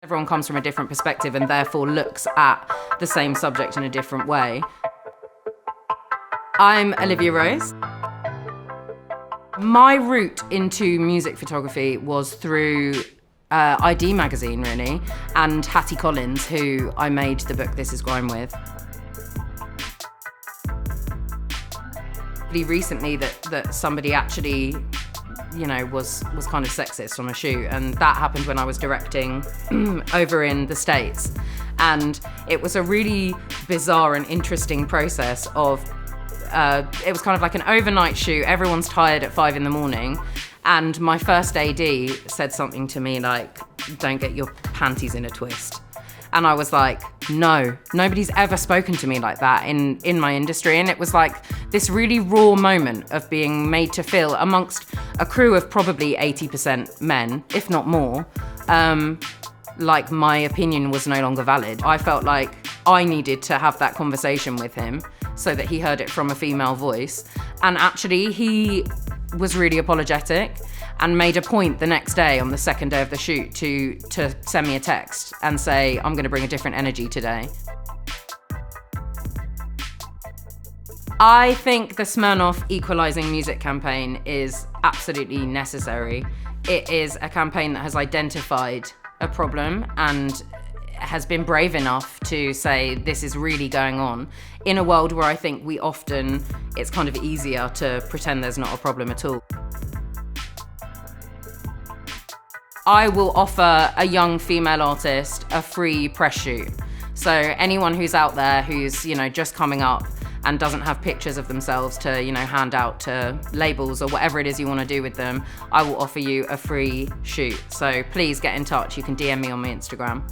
Everyone comes from a different perspective and therefore looks at the same subject in a different way. I'm Olivia Rose. My route into music photography was through ID magazine, really, and Hattie Collins, who I made the book This Is Grime with. Really recently that somebody actually, was kind of sexist on a shoot, and that happened when I was directing over in the States. And it was a really bizarre and interesting process of, it was kind of like an overnight shoot, everyone's tired at 5 a.m, and my first AD said something to me like, "Don't get your panties in a twist." And I was like, no, nobody's ever spoken to me like that in my industry. And it was like this really raw moment of being made to feel amongst a crew of probably 80% men, if not more, like my opinion was no longer valid. I felt like I needed to have that conversation with him so that he heard it from a female voice. And actually he was really apologetic and made a point the next day on the second day of the shoot to send me a text and say, "I'm gonna bring a different energy today." I think the Smirnoff Equalising music campaign is absolutely necessary. It is a campaign that has identified a problem and has been brave enough to say this is really going on in a world where I think it's kind of easier to pretend there's not a problem at all. I will offer a young female artist a free press shoot. So anyone who's out there who's, just coming up and doesn't have pictures of themselves to, hand out to labels or whatever it is you want to do with them, I will offer you a free shoot. So please get in touch. You can DM me on my Instagram.